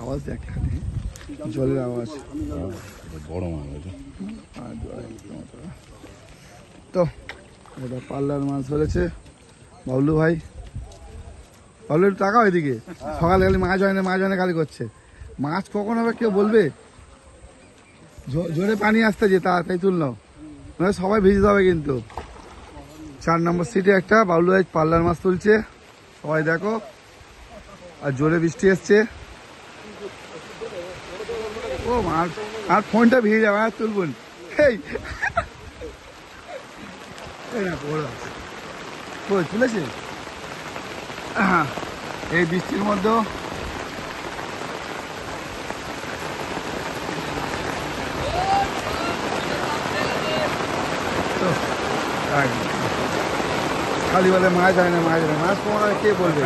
আওয়াজ দেখ, জলের আওয়াজ বড় মাছ আছে। তো এটা পাল্লার মাছ ধরেছে বাবলু ভাই। বাবলু একটু টাকা এদিকে, সকালে খালি মাছ হয় না খালি করছে। মাছ কখন হবে কেউ বলবে? জোরে পানি আসতে যে তাই তুললো, সবাই ভিজে যাবে কিন্তু। 4 নম্বর সিটে একটা বাবলু ভাই পাল্লার মাছ তুলছে, সবাই দেখো। আর জোরে বৃষ্টি এসছে। ও মাছ, আর ফোনটা ভিজে যাবে, আর তুলবুন। তুলেছে এই বৃষ্টির মধ্যেও। খালি বলে মাছ হয় না, মাছ কমানো কে বলবে?